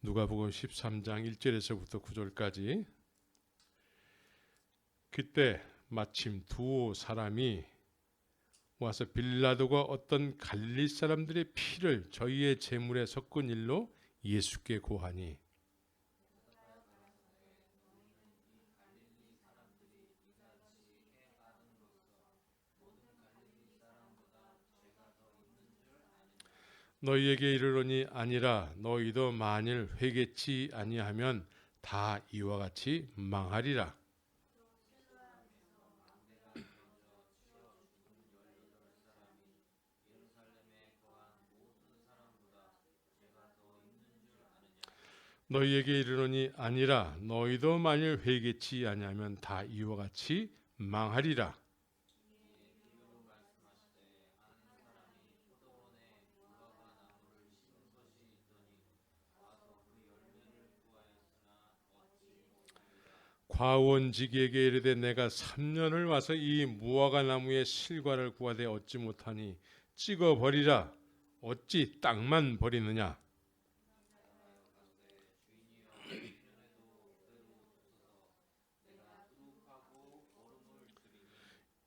누가복음 13장 1절에서부터 9절까지. 그때 마침 두 사람이 와서 빌라도가 어떤 갈릴 사람들의 피를 저희의 제물에 섞은 일로 예수께 고하니, 너희에게 이르노니 아니라 너희도 만일 회개치 아니하면 다 이와 같이 망하리라. 너희에게 이르노니 아니라 너희도 만일 회개치 아니하면 다 이와 같이 망하리라. 과원지기에게 이르되 내가 3년을 와서 이 무화과 나무의 실과를 구하되 얻지 못하니 찍어 버리라. 어찌 땅만 버리느냐.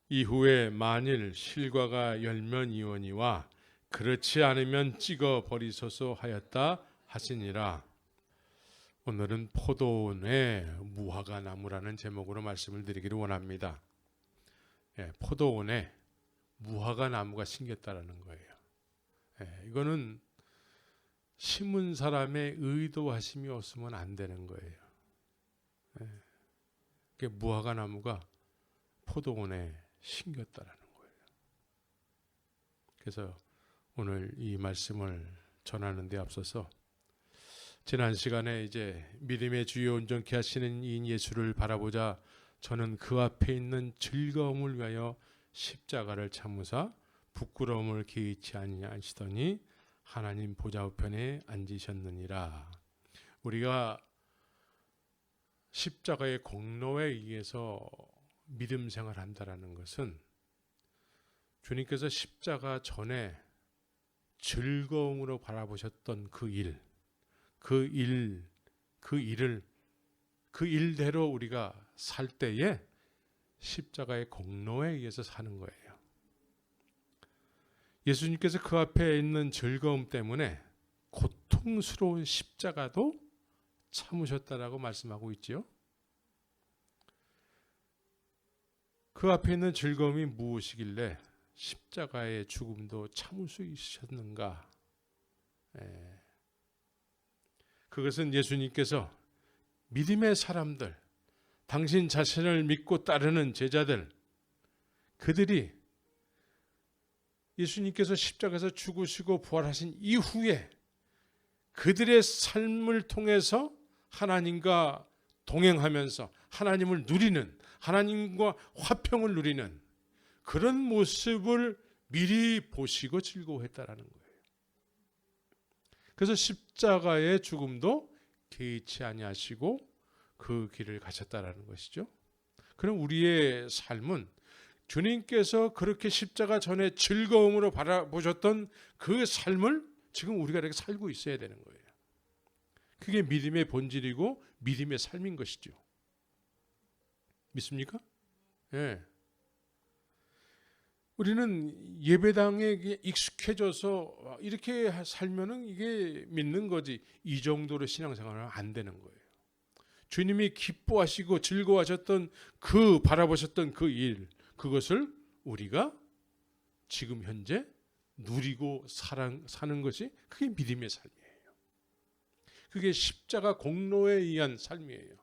이후에 만일 실과가 열면 이오니와 그렇지 않으면 찍어 버리소서 하였다 하시니라. 오늘은 포도원의 무화과 나무라는 제목으로 말씀을 드리기를 원합니다. 포도원에 무화과 나무가 심겼다라는 거예요. 이거는 심은 사람의 의도하심이 없으면 안 되는 거예요. 무화과 나무가 포도원에 심겼다라는 거예요. 그래서 오늘 이 말씀을 전하는 데 앞서서 지난 시간에 이제 믿음의 주요 온전케 하시는 이 예수를 바라보자 저는 그 앞에 있는 즐거움을 위하여 십자가를 참으사 부끄러움을 개의치 아니하시더니 하나님 보좌 우편에 앉으셨느니라. 우리가 십자가의 공로에 의해서 믿음 생활한다라는 것은 주님께서 십자가 전에 즐거움으로 바라보셨던 그 일대로 우리가 살 때에 십자가의 공로에 의해서 사는 거예요. 예수님께서 그 앞에 있는 즐거움 때문에 고통스러운 십자가도 참으셨다라고 말씀하고 있지요. 그 앞에 있는 즐거움이 무엇이길래 십자가의 죽음도 참을 수 있으셨는가? 그것은 예수님께서 믿음의 사람들, 당신 자신을 믿고 따르는 제자들, 그들이 예수님께서 십자가에서 죽으시고 부활하신 이후에 그들의 삶을 통해서 하나님과 동행하면서 하나님을 누리는, 하나님과 화평을 누리는 그런 모습을 미리 보시고 즐거워했다라는 거예요. 그래서 십자가의 죽음도 개의치 아니하시고 그 길을 가셨다라는 것이죠. 그럼 우리의 삶은 주님께서 그렇게 십자가 전에 즐거움으로 바라보셨던 그 삶을 지금 우리가 이렇게 살고 있어야 되는 거예요. 그게 믿음의 본질이고 믿음의 삶인 것이죠. 믿습니까? 예. 우리는 예배당에 익숙해져서 이렇게 살면은 이게 믿는 거지, 이 정도로 신앙생활은 안 되는 거예요. 주님이 기뻐하시고 즐거워하셨던 그 바라보셨던 그 일, 그것을 우리가 지금 현재 누리고 사는 것이 그게 믿음의 삶이에요. 그게 십자가 공로에 의한 삶이에요.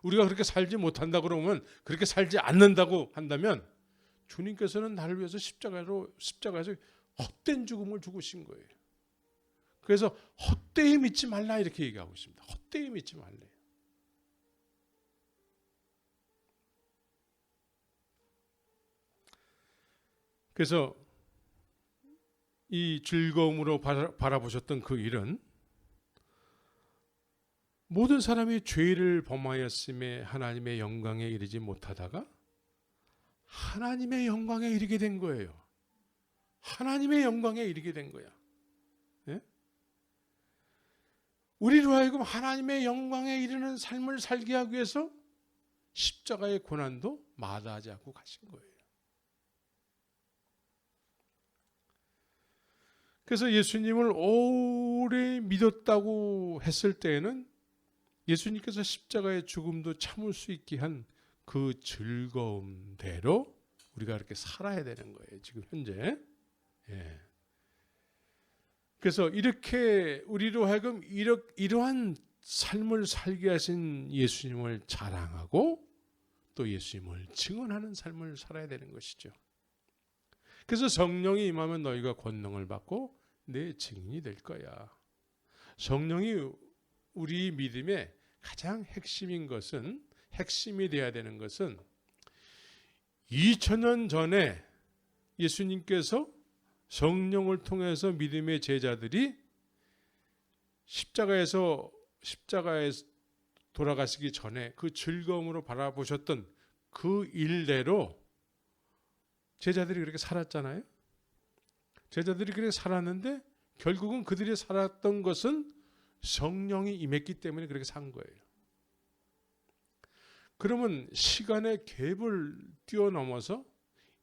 우리가 그렇게 살지 못한다 그러면, 그렇게 살지 않는다고 한다면 주님께서는 나를 위해서 십자가에서 헛된 죽음을 죽으신 거예요. 그래서 헛되이 믿지 말라 이렇게 얘기하고 있습니다. 헛되이 믿지 말래요. 그래서 이 즐거움으로 바라보셨던 그 일은 모든 사람이 죄를 범하였음에 하나님의 영광에 이르지 못하다가 하나님의 영광에 이르게 된 거예요. 하나님의 영광에 이르게 된 거야. 예? 우리로 하여금 하나님의 영광에 이르는 삶을 살게 하기 위해서 십자가의 고난도 마다하지 않고 가신 거예요. 그래서 예수님을 오래 믿었다고 했을 때에는 예수님께서 십자가의 죽음도 참을 수 있게 한 그 즐거움대로 우리가 그렇게 살아야 되는 거예요. 지금 현재. 예. 그래서 이렇게 우리로 하여금 이러한 삶을 살게 하신 예수님을 자랑하고 또 예수님을 증언하는 삶을 살아야 되는 것이죠. 그래서 성령이 임하면 너희가 권능을 받고 내 증인이 될 거야. 성령이 우리 믿음의 가장 핵심이 되어야 되는 것은 2000년 전에 예수님께서 성령을 통해서 믿음의 제자들이 십자가에 돌아가시기 전에 그 즐거움으로 바라보셨던 그 일대로 제자들이 그렇게 살았잖아요. 제자들이 그렇게 살았는데 결국은 그들이 살았던 것은 성령이 임했기 때문에 그렇게 산 거예요. 그러면 시간의 갭을 뛰어넘어서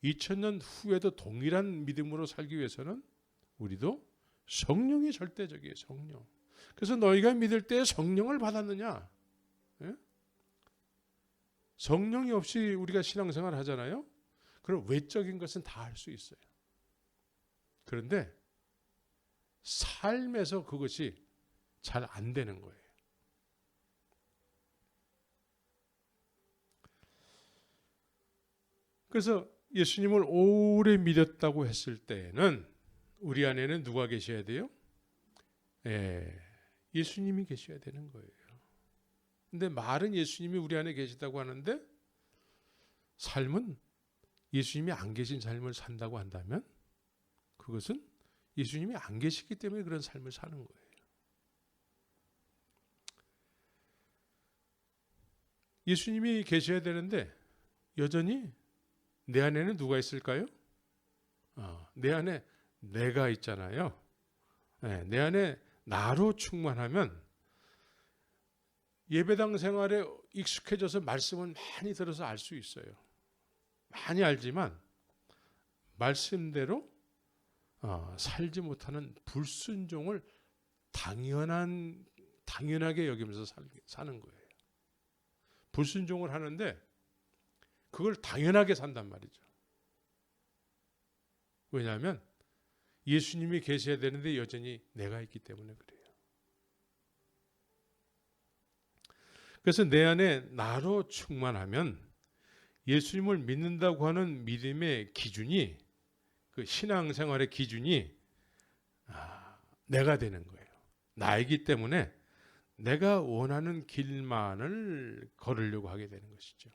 2000년 후에도 동일한 믿음으로 살기 위해서는 우리도 성령이 절대적이에요. 성령. 그래서 너희가 믿을 때 성령을 받았느냐? 예? 성령이 없이 우리가 신앙생활 하잖아요. 그럼 외적인 것은 다 할 수 있어요. 그런데 삶에서 그것이 잘 안 되는 거예요. 그래서 예수님을 오래 믿었다고 했을 때는 우리 안에는 누가 계셔야 돼요? 예수님이 계셔야 되는 거예요. 근데 말은 예수님이 우리 안에 계시다고 하는데 삶은 예수님이 안 계신 삶을 산다고 한다면 그것은 예수님이 안 계시기 때문에 그런 삶을 사는 거예요. 예수님이 계셔야 되는데 여전히 내 안에는 누가 있을까요? 내 안에 내가 있잖아요. 내 안에 나로 충만하면 예배당 생활에 익숙해져서 말씀은 많이 들어서 알 수 있어요. 많이 알지만 말씀대로 살지 못하는 불순종을 당연하게 여기면서 사는 거예요. 불순종을 하는데 그걸 당연하게 산단 말이죠. 왜냐하면 예수님이 계셔야 되는데 여전히 내가 있기 때문에 그래요. 그래서 내 안에 나로 충만하면 예수님을 믿는다고 하는 믿음의 기준이 그 신앙생활의 기준이 내가 되는 거예요. 나이기 때문에 내가 원하는 길만을 걸으려고 하게 되는 것이죠.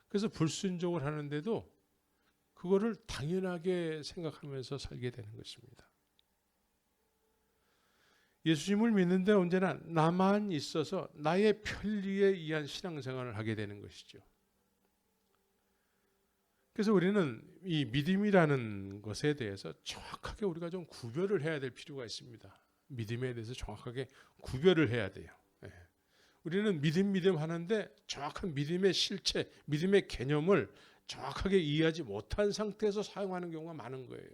그래서 불순종을 하는데도 그거를 당연하게 생각하면서 살게 되는 것입니다. 예수님을 믿는데 언제나 나만 있어서 나의 편리에 의한 신앙생활을 하게 되는 것이죠. 그래서 우리는 이 믿음이라는 것에 대해서 정확하게 우리가 좀 구별을 해야 될 필요가 있습니다. 믿음에 대해서 정확하게 구별을 해야 돼요. 우리는 믿음 하는데 정확한 믿음의 실체, 믿음의 개념을 정확하게 이해하지 못한 상태에서 사용하는 경우가 많은 거예요.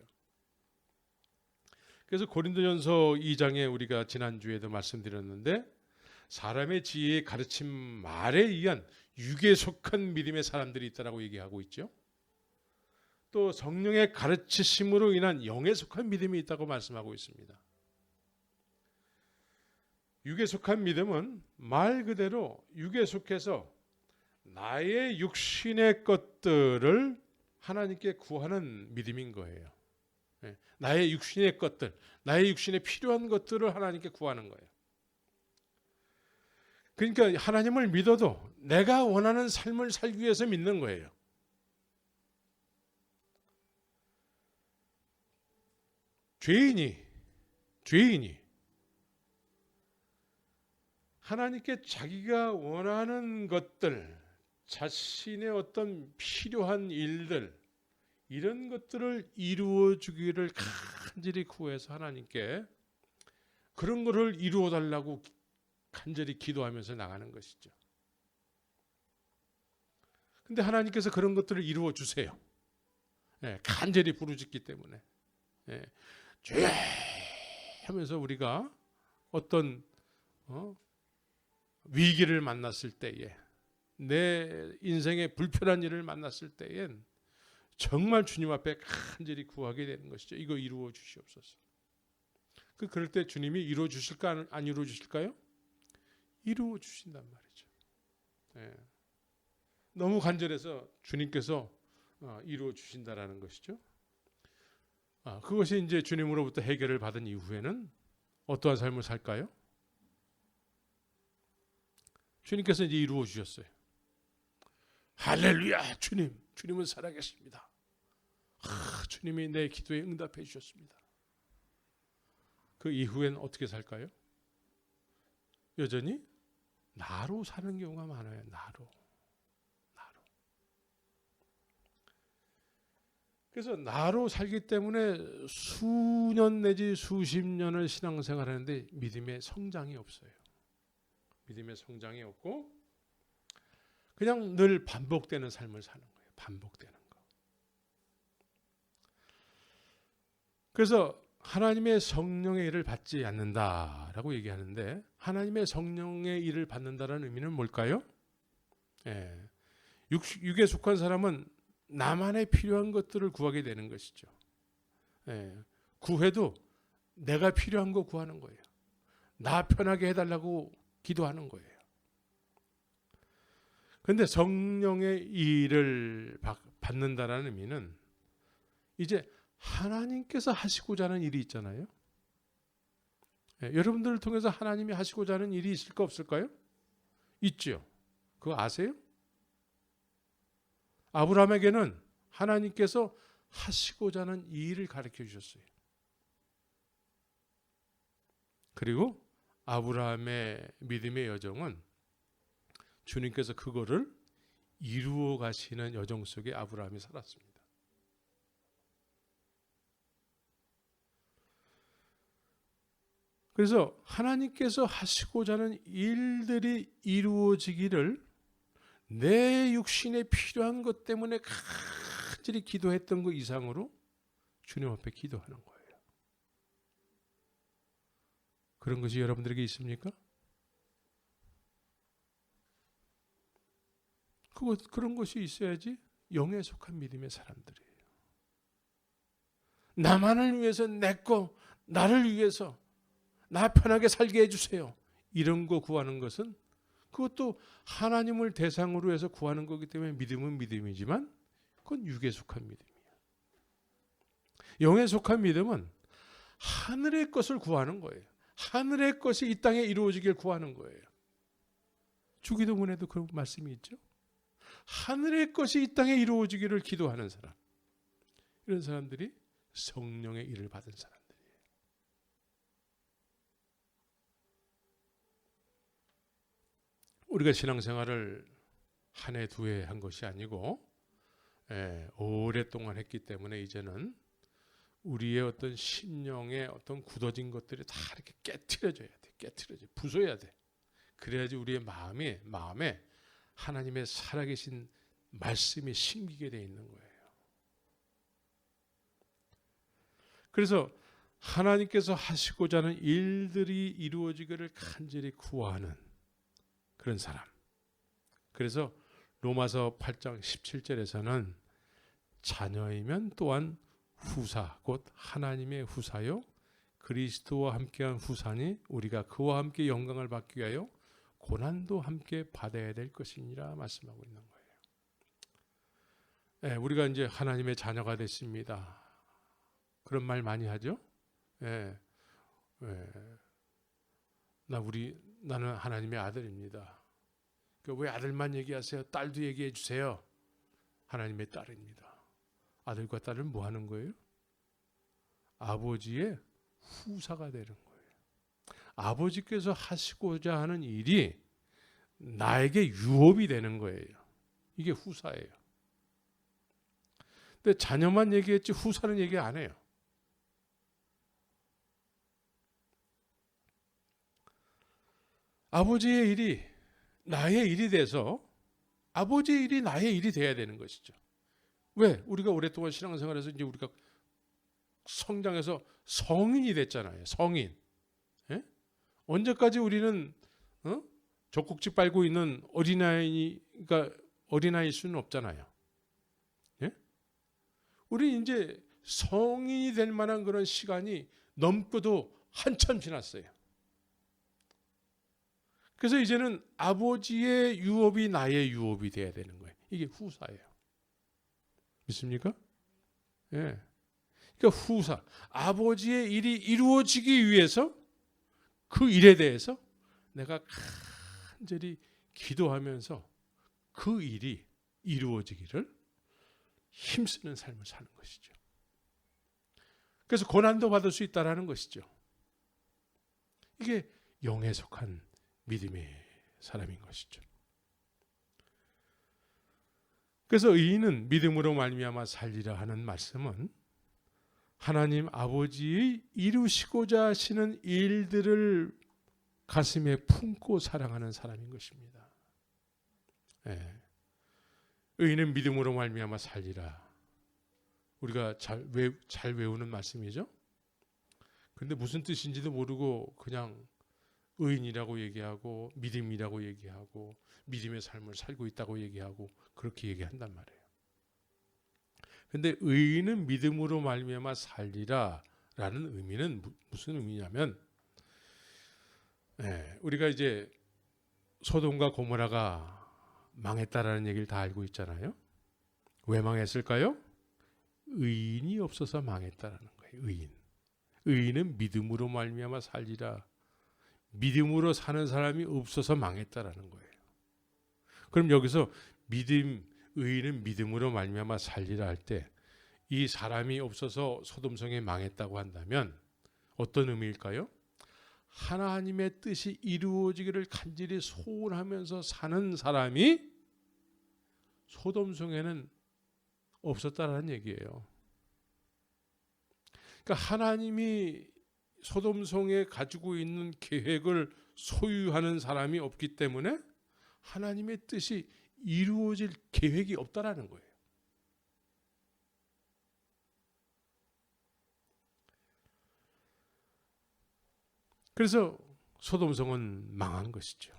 그래서 고린도전서 2장에 우리가 지난주에도 말씀드렸는데 사람의 지혜의 가르침 말에 의한 육에 속한 믿음의 사람들이 있다라고 얘기하고 있죠. 또 성령의 가르치심으로 인한 영에 속한 믿음이 있다고 말씀하고 있습니다. 육에 속한 믿음은 말 그대로 육에 속해서 나의 육신의 것들을 하나님께 구하는 믿음인 거예요. 나의 육신의 것들, 나의 육신에 필요한 것들을 하나님께 구하는 거예요. 그러니까 하나님을 믿어도 내가 원하는 삶을 살기 위해서 믿는 거예요. 죄인이 하나님께 자기가 원하는 것들, 자신의 어떤 필요한 일들, 이런 것들을 이루어 주기를 간절히 구해서 하나님께 그런 거를 이루어 달라고 간절히 기도하면서 나가는 것이죠. 근데 하나님께서 그런 것들을 이루어 주세요. 간절히 부르짖기 때문에. 주여 하면서 우리가 어떤 위기를 만났을 때에, 내 인생의 불편한 일을 만났을 때엔 정말 주님 앞에 간절히 구하게 되는 것이죠. 이거 이루어 주시옵소서. 그럴 때 주님이 이루어 주실까 안 이루어 주실까요? 이루어 주신단 말이죠. 너무 간절해서 주님께서 이루어 주신다라는 것이죠. 그것이 이제 주님으로부터 해결을 받은 이후에는 어떠한 삶을 살까요? 주님께서 이제 이루어 주셨어요. 할렐루야, 주님은 살아계십니다. 주님이 내 기도에 응답해 주셨습니다. 그 이후엔 어떻게 살까요? 여전히 나로 사는 경우가 많아요. 나로. 그래서 나로 살기 때문에 수년 내지 수십 년을 신앙생활하는데 믿음의 성장이 없어요. 믿음의 성장이 없고 그냥 늘 반복되는 삶을 사는 거예요. 반복되는 거. 그래서 하나님의 성령의 일을 받지 않는다라고 얘기하는데, 하나님의 성령의 일을 받는다는 의미는 뭘까요? 육에 속한 사람은 나만의 필요한 것들을 구하게 되는 것이죠. 구해도 내가 필요한 거 구하는 거예요. 나 편하게 해달라고 기도하는 거예요. 그런데 성령의 일을 받는다라는 의미는 이제 하나님께서 하시고자 하는 일이 있잖아요. 여러분들을 통해서 하나님이 하시고자 하는 일이 있을까 없을까요? 있죠. 그거 아세요? 아브라함에게는 하나님께서 하시고자 하는 일을 가르쳐 주셨어요. 그리고 아브라함의 믿음의 여정은 주님께서 그거를 이루어 가시는 여정 속에 아브라함이 살았습니다. 그래서 하나님께서 하시고자 하는 일들이 이루어지기를 내 육신에 필요한 것 때문에 간절히 기도했던 것 이상으로 주님 앞에 기도하는 거예요. 그런 것이 여러분들에게 있습니까? 그런 것이 있어야지 영에 속한 믿음의 사람들이에요. 나만을 위해서, 나를 위해서 나 편하게 살게 해주세요. 이런 거 구하는 것은 그것도 하나님을 대상으로 해서 구하는 거기 때문에 믿음은 믿음이지만 그건 육에 속한 믿음이에요. 영에 속한 믿음은 하늘의 것을 구하는 거예요. 하늘의 것이 이 땅에 이루어지길 구하는 거예요. 주기도문에도 그런 말씀이 있죠. 하늘의 것이 이 땅에 이루어지기를 기도하는 사람, 이런 사람들이 성령의 일을 받은 사람들이에요. 우리가 신앙생활을 한 해, 두 해 한 것이 아니고 오랫동안 했기 때문에 이제는 우리의 어떤 심령의 어떤 굳어진 것들이 다 이렇게 깨트려져야 돼. 부숴야 돼. 그래야지 우리의 마음에 하나님의 살아계신 말씀이 심기게 돼 있는 거예요. 그래서 하나님께서 하시고자 하는 일들이 이루어지기를 간절히 구하는 그런 사람. 그래서 로마서 8장 17절에서는 자녀이면 또한 후사, 곧 하나님의 후사요 그리스도와 함께한 후사니 우리가 그와 함께 영광을 받기 위하여 고난도 함께 받아야 될 것이니라 말씀하고 있는 거예요. 우리가 이제 하나님의 자녀가 됐습니다. 그런 말 많이 하죠. 나는 하나님의 아들입니다. 왜 아들만 얘기하세요? 딸도 얘기해 주세요. 하나님의 딸입니다. 아들과 딸은 뭐 하는 거예요? 아버지의 후사가 되는 거예요. 아버지께서 하시고자 하는 일이 나에게 유업이 되는 거예요. 이게 후사예요. 근데 자녀만 얘기했지 후사는 얘기 안 해요. 아버지의 일이 나의 일이 돼서 아버지의 일이 나의 일이 돼야 되는 것이죠. 왜? 우리가 오랫동안 신앙생활에서 이제 우리가 성장해서 성인이 됐잖아요. 성인. 예? 언제까지 우리는 젖꼭지 빨고 있는 어린아이가 어린아이일 수는 없잖아요. 예? 우리 이제 성인이 될 만한 그런 시간이 넘고도 한참 지났어요. 그래서 이제는 아버지의 유업이 나의 유업이 돼야 되는 거예요. 이게 후사예요. 믿습니까? 예. 그러니까 후사. 아버지의 일이 이루어지기 위해서 그 일에 대해서 내가 간절히 기도하면서 그 일이 이루어지기를 힘쓰는 삶을 사는 것이죠. 그래서 고난도 받을 수 있다라는 것이죠. 이게 영에 속한 믿음의 사람인 것이죠. 그래서 의인은 믿음으로 말미암아 살리라 하는 말씀은 하나님 아버지의 이루시고자 하시는 일들을 가슴에 품고 사랑하는 사람인 것입니다. 네. 의인은 믿음으로 말미암아 살리라. 우리가 잘 외우는 말씀이죠. 그런데 무슨 뜻인지도 모르고 그냥 의인이라고 얘기하고 믿음이라고 얘기하고 믿음의 삶을 살고 있다고 얘기하고 그렇게 얘기한단 말이에요. 그런데 의인은 믿음으로 말미암아 살리라 라는 의미는 무슨 의미냐면 우리가 이제 소돔과 고모라가 망했다라는 얘기를 다 알고 있잖아요. 왜 망했을까요? 의인이 없어서 망했다라는 거예요. 의인은 믿음으로 말미암아 살리라. 믿음으로 사는 사람이 없어서 망했다라는 거예요. 그럼 여기서 의인은 믿음으로 말미암아 살리라 할 때 이 사람이 없어서 소돔성에 망했다고 한다면 어떤 의미일까요? 하나님의 뜻이 이루어지기를 간절히 소원하면서 사는 사람이 소돔성에는 없었다라는 얘기예요. 그러니까 하나님이 소돔성에 가지고 있는 계획을 소유하는 사람이 없기 때문에 하나님의 뜻이 이루어질 계획이 없다라는 거예요. 그래서 소돔성은 망한 것이죠.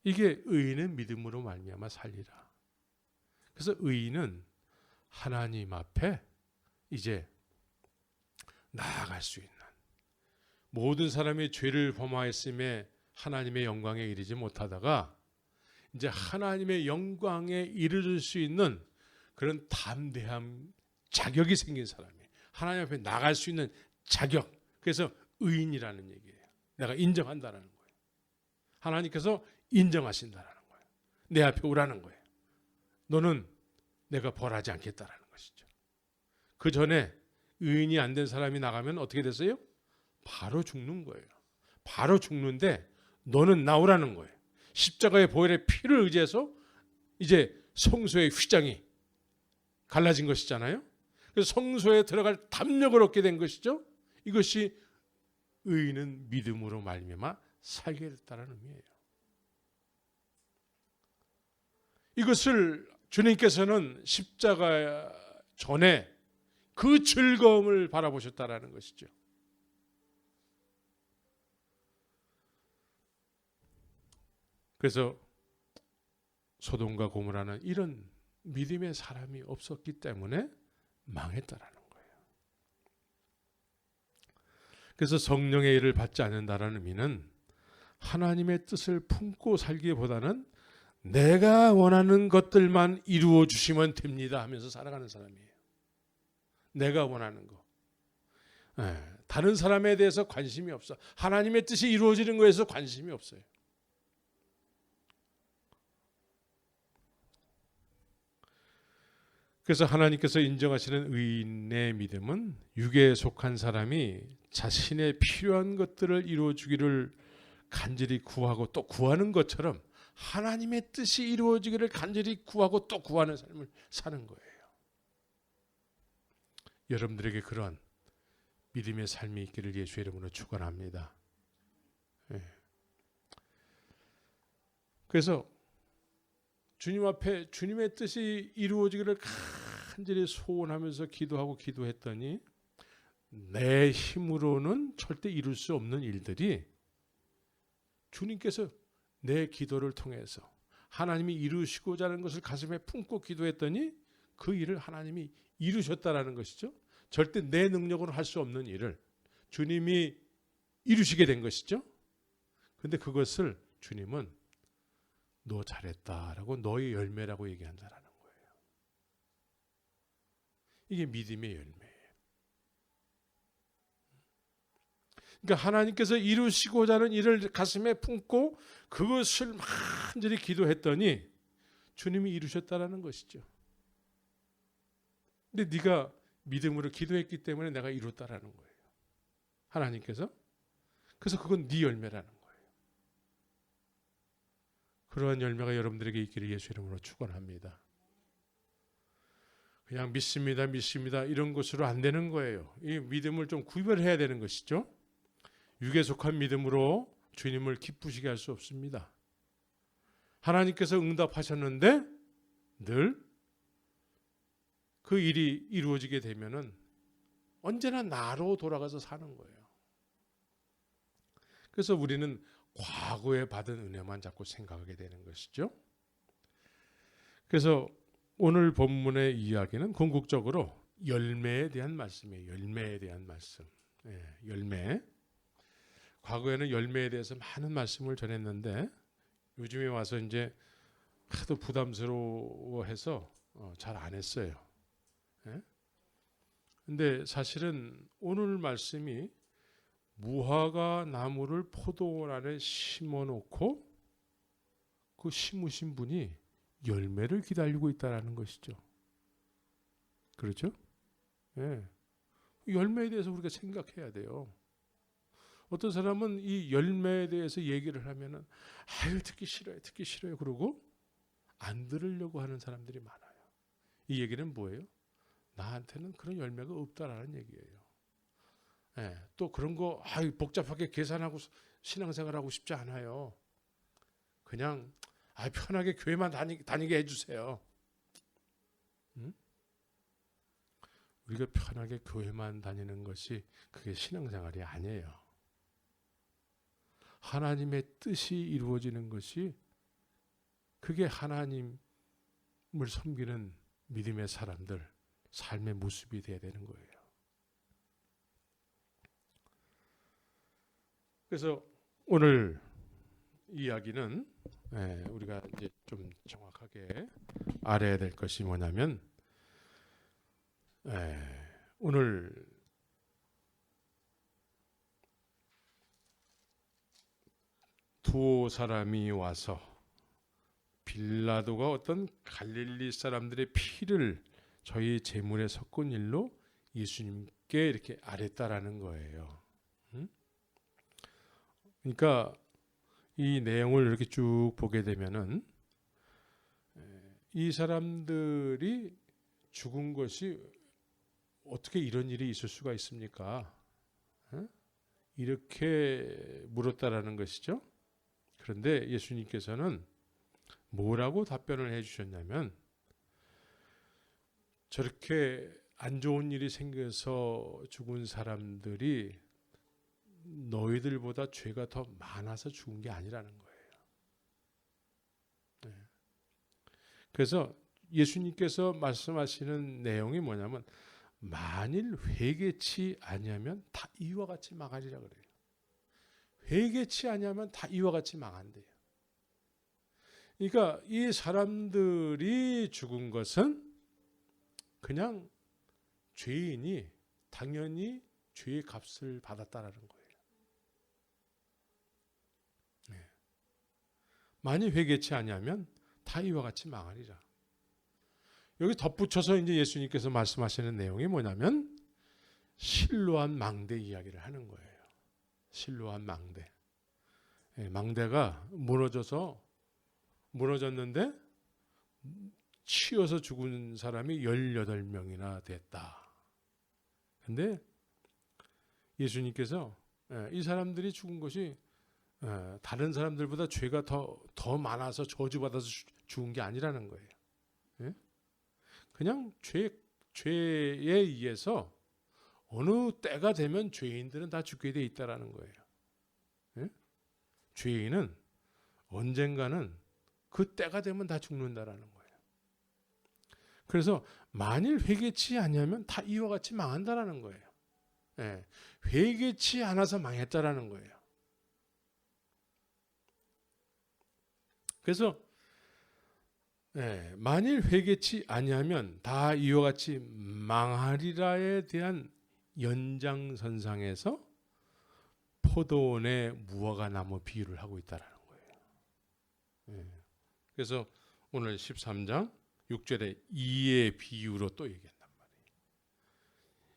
이게 의인은 믿음으로 말미암아 살리라. 그래서 의인은 하나님 앞에 이제 나아갈 수 있는 모든 사람이 죄를 범하였음에 하나님의 영광에 이르지 못하다가 이제 하나님의 영광에 이르를 수 있는 그런 담대함, 자격이 생긴 사람이에요. 하나님 앞에 나갈 수 있는 자격. 그래서 의인이라는 얘기예요. 내가 인정한다라는 거예요. 하나님께서 인정하신다라는 거예요. 내 앞에 오라는 거예요. 너는 내가 벌하지 않겠다라는 것이죠. 그 전에 의인이 안 된 사람이 나가면 어떻게 됐어요? 바로 죽는 거예요. 바로 죽는데 너는 나오라는 거예요. 십자가의 보혈의 피를 의지해서 이제 성소의 휘장이 갈라진 것이잖아요. 그래서 성소에 들어갈 담력을 얻게 된 것이죠. 이것이 의인은 믿음으로 말미암아 살게 됐다는 의미예요. 이것을 주님께서는 십자가 전에 그 즐거움을 바라보셨다라는 것이죠. 그래서 소돔과 고모라는 이런 믿음의 사람이 없었기 때문에 망했다라는 거예요. 그래서 성령의 일을 받지 않는다라는 의미는 하나님의 뜻을 품고 살기보다는 내가 원하는 것들만 이루어 주시면 됩니다 하면서 살아가는 사람이에요. 내가 원하는 거. 다른 사람에 대해서 관심이 없어. 하나님의 뜻이 이루어지는 거에서 관심이 없어요. 그래서 하나님께서 인정하시는 의인의 믿음은 육에 속한 사람이 자신의 필요한 것들을 이루어주기를 간절히 구하고 또 구하는 것처럼 하나님의 뜻이 이루어지기를 간절히 구하고 또 구하는 삶을 사는 거예요. 여러분들에게 그런 믿음의 삶이 있기를 예수의 이름으로 축원합니다. 그래서 주님 앞에 주님의 뜻이 이루어지기를 간절히 소원하면서 기도했더니 내 힘으로는 절대 이룰 수 없는 일들이 주님께서 내 기도를 통해서 하나님이 이루시고자 하는 것을 가슴에 품고 기도했더니 그 일을 하나님이 이루셨다라는 것이죠. 절대 내 능력으로 할 수 없는 일을 주님이 이루시게 된 것이죠. 그런데 그것을 주님은 너 잘했다라고 너의 열매라고 얘기한다라는 거예요. 이게 믿음의 열매예요. 그러니까 하나님께서 이루시고자 하는 일을 가슴에 품고 그것을 간절히 기도했더니 주님이 이루셨다라는 것이죠. 근데 네가 믿음으로 기도했기 때문에 내가 이뤘다라는 거예요. 하나님께서. 그래서 그건 네 열매라는 거예요. 그러한 열매가 여러분들에게 있기를 예수 이름으로 축원합니다. 그냥 믿습니다 이런 것으로 안 되는 거예요. 이 믿음을 좀 구별해야 되는 것이죠. 육에 속한 믿음으로 주님을 기쁘시게 할 수 없습니다. 하나님께서 응답하셨는데 늘 그 일이 이루어지게 되면은 언제나 나로 돌아가서 사는 거예요. 그래서 우리는 과거에 받은 은혜만 자꾸 생각하게 되는 것이죠. 그래서 오늘 본문의 이야기는 궁극적으로 열매에 대한 말씀이에요. 열매에 대한 말씀. 열매. 과거에는 열매에 대해서 많은 말씀을 전했는데 요즘에 와서 이제 하도 부담스러워해서 잘 안 했어요. 근데 사실은 오늘 말씀이 무화과 나무를 포도원 안에 심어놓고 그 심으신 분이 열매를 기다리고 있다는 것이죠. 그렇죠? 열매에 대해서 우리가 생각해야 돼요. 어떤 사람은 이 열매에 대해서 얘기를 하면은 아유 듣기 싫어요 그러고 안 들으려고 하는 사람들이 많아요. 이 얘기는 뭐예요? 나한테는 그런 열매가 없다라는 얘기예요. 또 그런 거 복잡하게 계산하고 신앙생활하고 싶지 않아요. 그냥 편하게 교회만 다니게 해주세요. 우리가 편하게 교회만 다니는 것이 그게 신앙생활이 아니에요. 하나님의 뜻이 이루어지는 것이 그게 하나님을 섬기는 믿음의 사람들 삶의 모습이 되어야 되는 거예요. 그래서 오늘 이야기는 우리가 이제 좀 정확하게 알아야 될 것이 뭐냐면 오늘 두 사람이 와서 빌라도가 어떤 갈릴리 사람들의 피를 저희 제물에 섞은 일로 예수님께 이렇게 아뢰다라는 거예요. 그러니까 이 내용을 이렇게 쭉 보게 되면은 이 사람들이 죽은 것이 어떻게 이런 일이 있을 수가 있습니까? 이렇게 물었다라는 것이죠. 그런데 예수님께서는 뭐라고 답변을 해주셨냐면 저렇게 안 좋은 일이 생겨서 죽은 사람들이 너희들보다 죄가 더 많아서 죽은 게 아니라는 거예요. 그래서 예수님께서 말씀하시는 내용이 뭐냐면 만일 회개치 아니하면 다 이와 같이 망하리라 그래요. 회개치 아니하면 다 이와 같이 망한대요. 그러니까 이 사람들이 죽은 것은 그냥 죄인이 당연히 죄의 값을 받았다라는 거예요. 만일 회개치 아니하면 다 이와 같이 망하리라. 여기 덧붙여서 이제 예수님께서 말씀하시는 내용이 뭐냐면 실로암 망대 이야기를 하는 거예요. 실로암 망대. 망대가 무너졌는데 치여서 죽은 사람이 18명이나 됐다. 근데 예수님께서 이 사람들이 죽은 것이 다른 사람들보다 죄가 더 많아서 저주받아서 죽은 게 아니라는 거예요. 예? 그냥 죄에 의해서 어느 때가 되면 죄인들은 다 죽게 돼 있다라는 거예요. 예? 죄인은 언젠가는 그 때가 되면 다 죽는다라는 거예요. 그래서 만일 회개치 않으면 다 이와 같이 망한다라는 거예요. 예. 회개치 않아서 망했다라는 거예요. 그래서 만일 회개치 아니하면 다 이와 같이 망하리라에 대한 연장선상에서 포도원의 무화과 나무 비유를 하고 있다라는 거예요. 그래서 오늘 13장 6절에 이의 비유로 또 얘기한단 말이에요.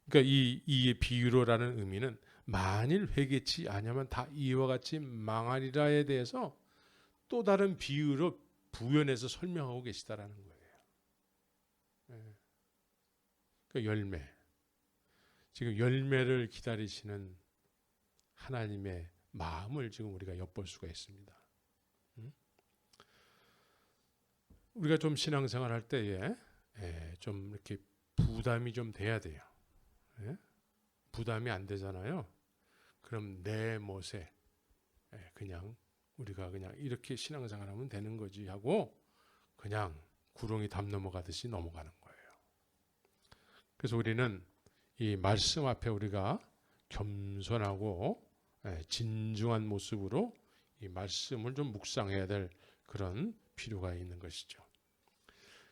그러니까 이의 비유로라는 의미는 만일 회개치 아니하면 다 이와 같이 망하리라에 대해서 또 다른 비유로 부연해서 설명하고 계시다라는 거예요. 그 열매. 지금 열매를 기다리시는 하나님의 마음을 지금 우리가 엿볼 수가 있습니다. 우리가 좀 신앙생활 할 때에 좀 이렇게 부담이 좀 돼야 돼요. 부담이 안 되잖아요. 그럼 내 멋에 그냥 우리가 그냥 이렇게 신앙생활하면 되는 거지 하고 그냥 구렁이 담 넘어가듯이 넘어가는 거예요. 그래서 우리는 이 말씀 앞에 우리가 겸손하고 진중한 모습으로 이 말씀을 좀 묵상해야 될 그런 필요가 있는 것이죠.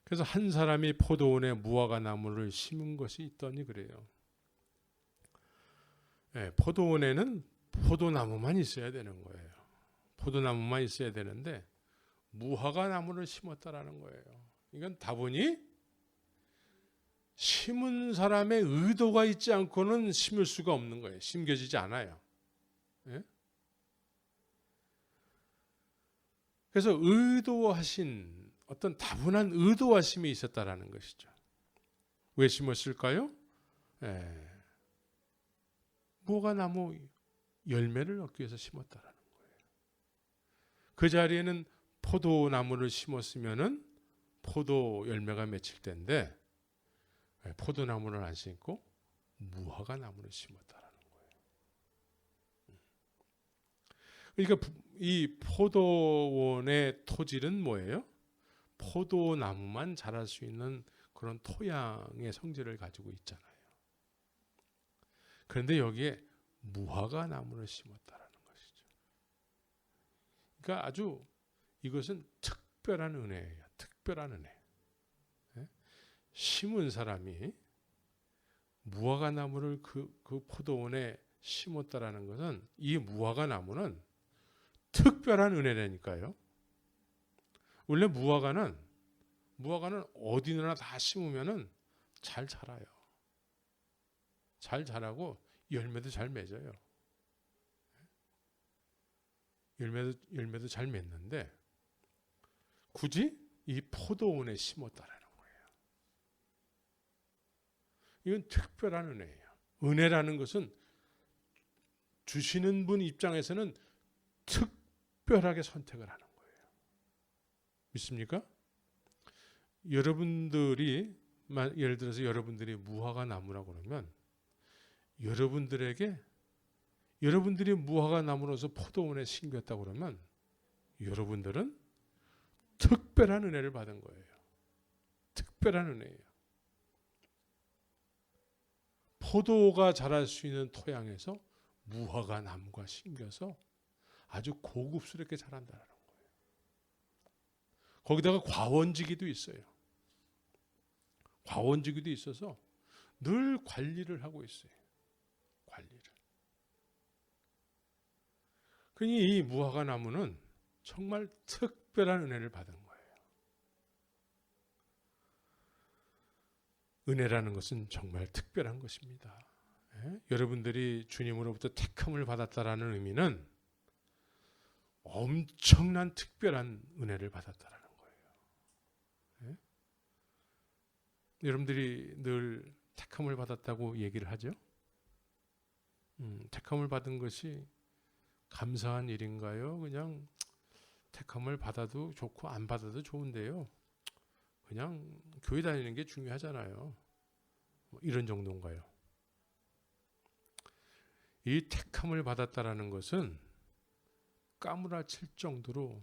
그래서 한 사람이 포도원에 무화과 나무를 심은 것이 있더니 그래요. 포도원에는 포도나무만 있어야 되는 거예요. 포도나무만 있어야 되는데 무화과 나무를 심었다라는 거예요. 이건 다분히 심은 사람의 의도가 있지 않고는 심을 수가 없는 거예요. 심겨지지 않아요. 그래서 의도하신 어떤 다분한 의도하심이 있었다라는 것이죠. 왜 심었을까요? 무화과 나무 열매를 얻기 위해서 심었다라는 거예요. 그 자리에는 포도나무를 심었으면은 포도 열매가 맺힐 때인데 포도나무를 안 심고 무화과 나무를 심었다라는 거예요. 그러니까 이 포도원의 토질은 뭐예요? 포도나무만 자랄 수 있는 그런 토양의 성질을 가지고 있잖아요. 그런데 여기에 무화과 나무를 심었다라는 것이죠. 그러니까 아주 이것은 특별한 은혜예요. 특별한 은혜. 심은 사람이 무화과 나무를 그 포도원에 심었다라는 것은 이 무화과 나무는 특별한 은혜라니까요. 원래 무화과는 어디나 다 심으면은 잘 자라요. 잘 자라고 열매도 잘 맺어요. 열매도 잘 맺는데 굳이 이 포도원에 심었다라는 거예요. 이건 특별한 은혜예요. 은혜라는 것은 주시는 분 입장에서는 특별하게 선택을 하는 거예요. 믿습니까? 여러분들이 예를 들어서 여러분들이 무화과 나무라고 그러면 여러분들이 무화과 나무로서 포도원에 심겼다고 그러면 여러분들은 특별한 은혜를 받은 거예요. 특별한 은혜예요. 포도가 자랄 수 있는 토양에서 무화과 나무가 심겨서 아주 고급스럽게 자란다는 거예요. 거기다가 과원지기도 있어요. 과원지기도 있어서 늘 관리를 하고 있어요. 관리를. 그러니 이 무화과 나무는 정말 특별한 은혜를 받은 거예요. 은혜라는 것은 정말 특별한 것입니다. 여러분들이 주님으로부터 택함을 받았다라는 의미는 엄청난 특별한 은혜를 받았다라는 거예요. 여러분들이 늘 택함을 받았다고 얘기를 하죠. 택함을 받은 것이 감사한 일인가요? 그냥 택함을 받아도 좋고 안 받아도 좋은데요. 그냥 교회 다니는 게 중요하잖아요. 뭐 이런 정도인가요? 이 택함을 받았다라는 것은 까무라칠 정도로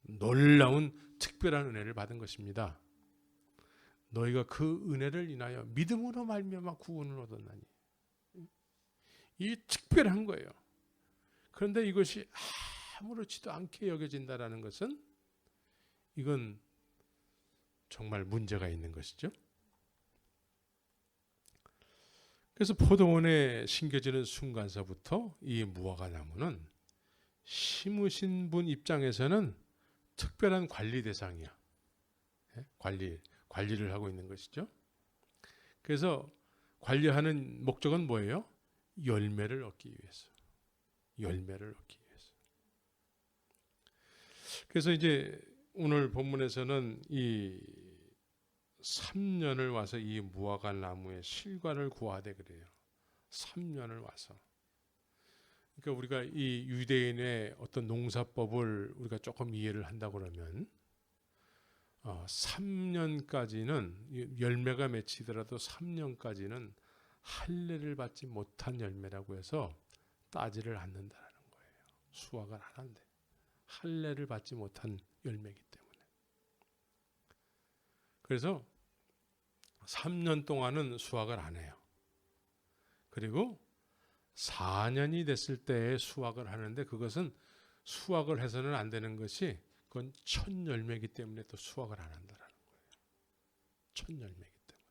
놀라운 특별한 은혜를 받은 것입니다. 너희가 그 은혜를 인하여 믿음으로 말미암아 구원을 얻었나니. 이 특별한 거예요. 그런데 이것이 아무렇지도 않게 여겨진다라는 것은 이건 정말 문제가 있는 것이죠. 그래서 포도원에 심겨지는 순간서부터 이 무화과 나무는 심으신 분 입장에서는 특별한 관리 대상이야. 관리를 하고 있는 것이죠. 그래서 관리하는 목적은 뭐예요? 열매를 얻기 위해서. 열매를 얻기 위해서. 그래서 이제 오늘 본문에서는 이 3년을 와서 이 무화과 나무의 실과를 구하되 그래요. 3년을 와서. 그러니까 우리가 이 유대인의 어떤 농사법을 우리가 조금 이해를 한다 그러면 3년까지는 열매가 맺히더라도 3년까지는 할례를 받지 못한 열매라고 해서 따지를 않는다는 거예요. 수확을 안 한대. 할례를 받지 못한 열매이기 때문에. 그래서 3년 동안은 수확을 안 해요. 그리고 4년이 됐을 때에 수확을 하는데 그것은 수확을 해서는 안 되는 것이 그건 첫 열매이기 때문에 또 수확을 안 한다는 거예요. 첫 열매이기 때문에.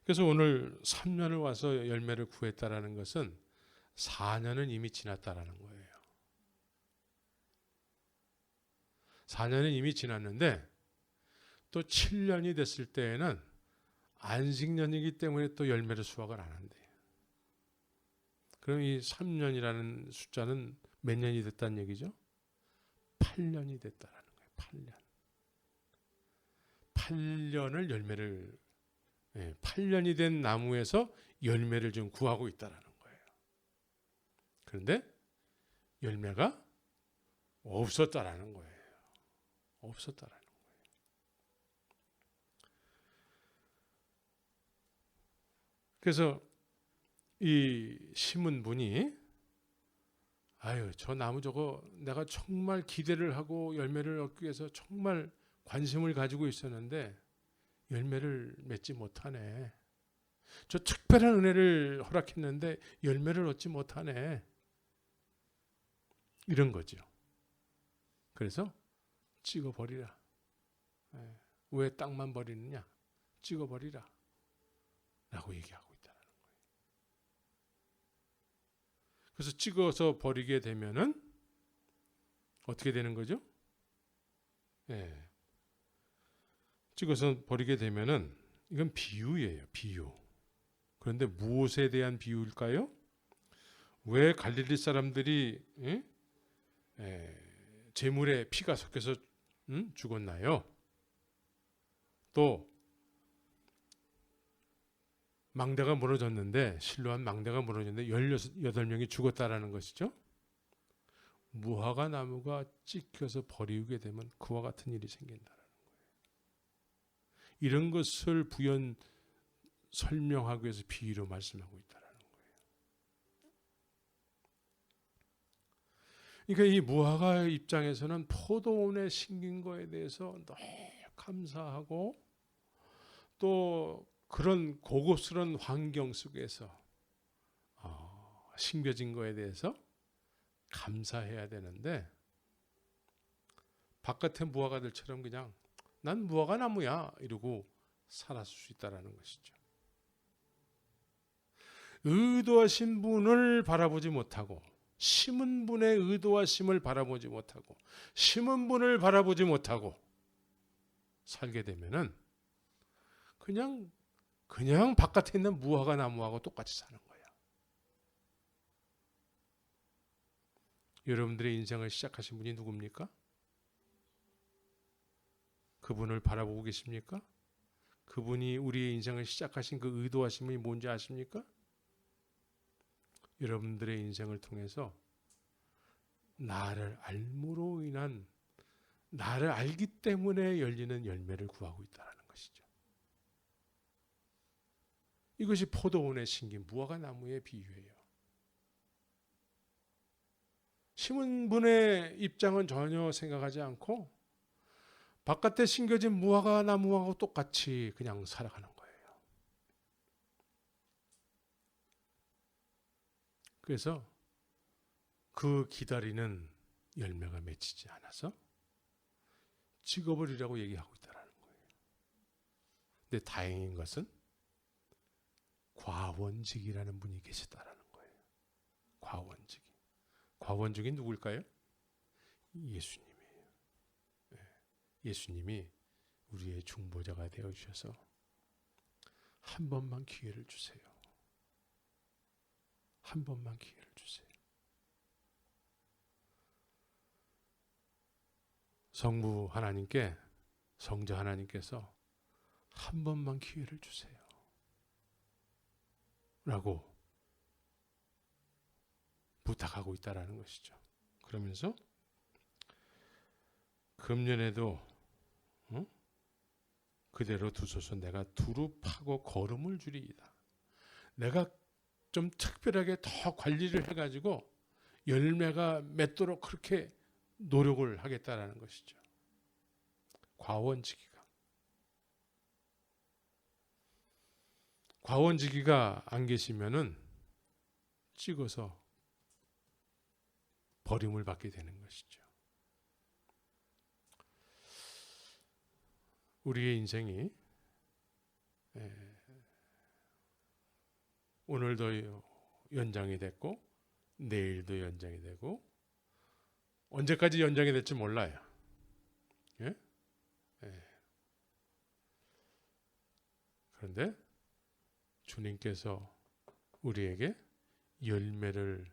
그래서 오늘 3년을 와서 열매를 구했다라는 것은 4년은 이미 지났다라는 거예요. 4년은 이미 지났는데 또 7년이 됐을 때에는 안식년이기 때문에 또 열매를 수확을 안 한대요. 그럼 이 3년이라는 숫자는 몇 년이 됐다는 얘기죠? 8년이 됐다라는 거예요. 8년. 8년을 열매를 8년이 된 나무에서 열매를 좀 구하고 있다라는 거예요. 그런데 열매가 없었다라는 거예요. 없었다라는 거예요. 그래서 이 심은 분이 아유 저 나무 저거 내가 정말 기대를 하고 열매를 얻기 위해서 정말 관심을 가지고 있었는데 열매를 맺지 못하네. 저 특별한 은혜를 허락했는데 열매를 얻지 못하네. 이런 거죠. 그래서 찍어버리라. 왜 땅만 버리느냐? 찍어버리라. 라고 얘기하고 있다는 거예요. 그래서 찍어서 버리게 되면은 어떻게 되는 거죠? 찍어서 버리게 되면은 이건 비유예요. 비유. 그런데 무엇에 대한 비유일까요? 왜 갈릴리 사람들이 제물에 피가 섞여서 죽었나요? 또 망대가 무너졌는데 실로암 망대가 무너졌는데 18명이 죽었다라는 것이죠. 무화과 나무가 찍혀서 버리게 되면 그와 같은 일이 생긴다라는 거예요. 이런 것을 부연 설명하기 위해서 비유로 말씀하고 있다라는 거예요. 그러니까 이 무화과 입장에서는 포도원에 심긴 거에 대해서 너무 감사하고 또 그런 고급스러운 환경 속에서 심겨진 거에 대해서 감사해야 되는데 바깥의 무화과들처럼 그냥 난 무화과 나무야 이러고 살았을 수 있다는 것이죠. 의도하신 분을 바라보지 못하고 심은 분의 의도하심을 바라보지 못하고 심은 분을 바라보지 못하고 살게 되면은 그냥 바깥에 있는 무화과 나무하고 똑같이 사는 거예요. 여러분들의 인생을 시작하신 분이 누굽니까? 그분을 바라보고 계십니까? 그분이 우리의 인생을 시작하신 그 의도하심이 뭔지 아십니까? 여러분들의 인생을 통해서 나를 알므로 인한, 나를 알기 때문에 열리는 열매를 구하고 있다는 것이죠. 이것이 포도원에 심긴 무화과 나무의 비유예요. 심은 분의 입장은 전혀 생각하지 않고 바깥에 심겨진 무화과 나무하고 똑같이 그냥 살아가는 거예요. 그래서 그 기다리는 열매가 맺히지 않아서 찍어버리라고 얘기하고 있다는 거예요. 근데 다행인 것은 과원직이라는 분이 계시다라는 거예요. 과원직이. 과원직이 누굴까요? 예수님이에요. 예수님이 우리의 중보자가 되어 주셔서 한 번만 기회를 주세요. 한 번만 기회를 주세요. 성부 하나님께, 성자 하나님께서 한 번만 기회를 주세요. 라고 부탁하고 있다라는 것이죠. 그러면서 금년에도 그대로 두소서. 내가 두루 파고 거름을 주리이다. 내가 좀 특별하게 더 관리를 해가지고 열매가 맺도록 그렇게 노력을 하겠다라는 것이죠. 과원지기가 안 계시면은 찍어서 버림을 받게 되는 것이죠. 우리의 인생이 오늘도 연장이 됐고 내일도 연장이 되고 언제까지 연장이 될지 몰라요. 예? 그런데 주님께서 우리에게 열매를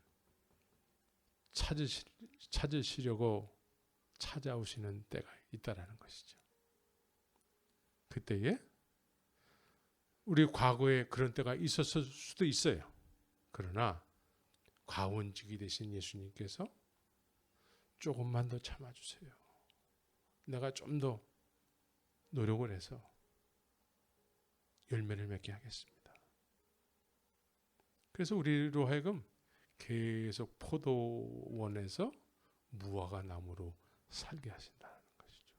찾으시려고 찾아오시는 때가 있다라는 것이죠. 그때에 우리 과거에 그런 때가 있었을 수도 있어요. 그러나 과원직이 되신 예수님께서 조금만 더 참아주세요. 내가 좀 더 노력을 해서 열매를 맺게 하겠습니다. 그래서 우리로 하여금 계속 포도원에서 무화과 나무로 살게 하신다는 것이죠.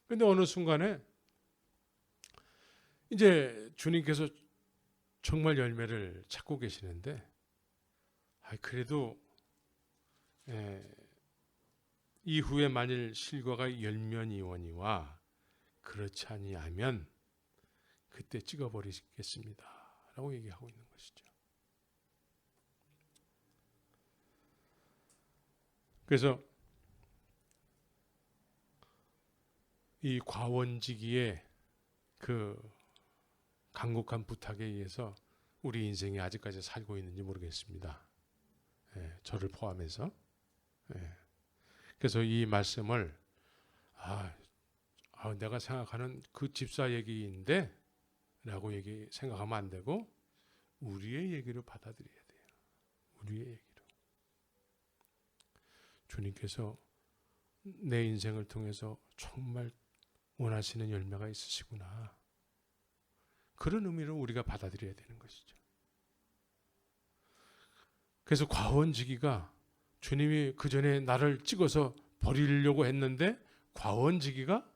그런데 어느 순간에 이제 주님께서 정말 열매를 찾고 계시는데 그래도 이후에 만일 실과가 열면이오니와 그렇지 아니하면 그때 찍어버리겠습니다 라고 얘기하고 있는 것이죠. 그래서 이 과원지기의 그 간곡한 부탁에 의해서 우리 인생이 아직까지 살고 있는지 모르겠습니다. 저를 포함해서. 그래서 이 말씀을 내가 생각하는 그 집사 얘기인데 라고 생각하면 안 되고 우리의 얘기로 받아들여야 돼요. 우리의 얘기로. 주님께서 내 인생을 통해서 정말 원하시는 열매가 있으시구나. 그런 의미로 우리가 받아들여야 되는 것이죠. 그래서 과원지기가 주님이 그 전에 나를 찍어서 버리려고 했는데 과원지기가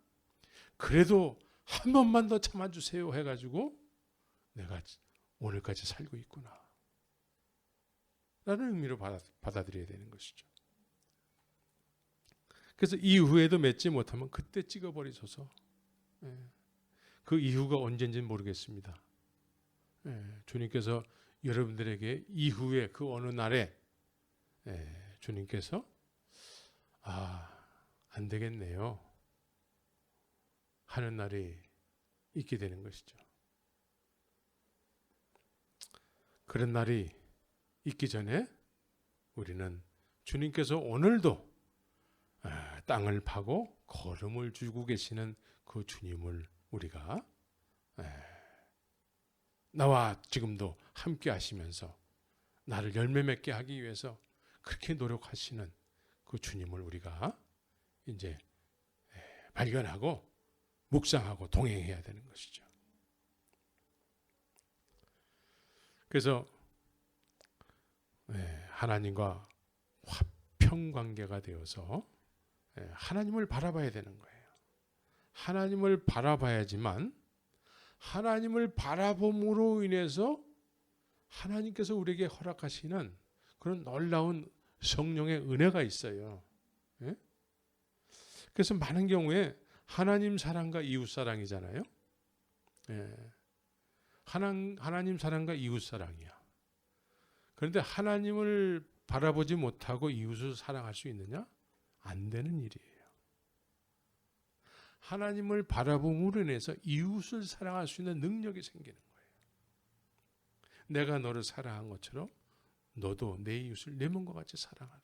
그래도 한 번만 더 참아주세요 해가지고 내가 오늘까지 살고 있구나 라는 의미로 받아들여야 되는 것이죠. 그래서 이후에도 맺지 못하면 그때 찍어버리소서. 그 이후가 언젠지는 모르겠습니다. 주님께서 여러분들에게 이후에 그 어느 날에 주님께서 안 되겠네요 하는 날이 있게 되는 것이죠. 그런 날이 있기 전에 우리는 주님께서 오늘도 땅을 파고 걸음을 주고 계시는 그 주님을 우리가 나와 지금도 함께 하시면서 나를 열매 맺게 하기 위해서 그렇게 노력하시는 그 주님을 우리가 이제 발견하고 묵상하고 동행해야 되는 것이죠. 그래서 하나님과 화평 관계가 되어서 하나님을 바라봐야 되는 거예요. 하나님을 바라봐야지만 하나님을 바라봄으로 인해서 하나님께서 우리에게 허락하시는 그런 놀라운 성령의 은혜가 있어요. 그래서 많은 경우에 하나님 사랑과 이웃 사랑이잖아요. 하나님 사랑과 이웃 사랑이야. 그런데 하나님을 바라보지 못하고 이웃을 사랑할 수 있느냐? 안 되는 일이에요. 하나님을 바라봄으로 인해서 이웃을 사랑할 수 있는 능력이 생기는 거예요. 내가 너를 사랑한 것처럼 너도 내 이웃을 내 몸과 같이 사랑하라.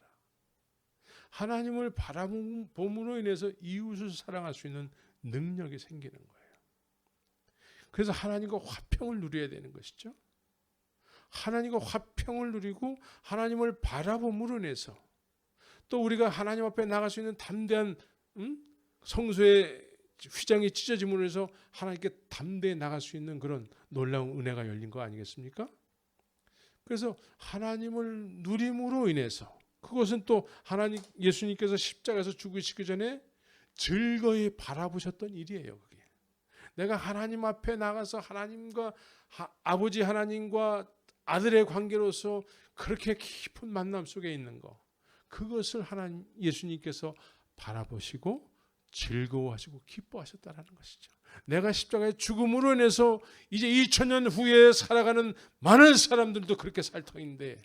하나님을 바라봄으로 인해서 이웃을 사랑할 수 있는 능력이 생기는 거예요. 그래서 하나님과 화평을 누려야 되는 것이죠. 하나님과 화평을 누리고 하나님을 바라봄으로 인해서 또 우리가 하나님 앞에 나갈 수 있는 담대한 성소의 휘장이 찢어짐으로 해서 하나님께 담대히 나갈 수 있는 그런 놀라운 은혜가 열린 거 아니겠습니까? 그래서 하나님을 누림으로 인해서 그것은 또 하나님 예수님께서 십자가에서 죽으시기 전에 즐거이 바라보셨던 일이에요. 그게 내가 하나님 앞에 나가서 하나님과 아버지 하나님과 아들의 관계로서 그렇게 깊은 만남 속에 있는 거, 그것을 하나님 예수님께서 바라보시고 즐거워하시고 기뻐하셨다는 것이죠. 내가 십자가의 죽음으로 인해서 이제 2000년 후에 살아가는 많은 사람들도 그렇게 살 터인데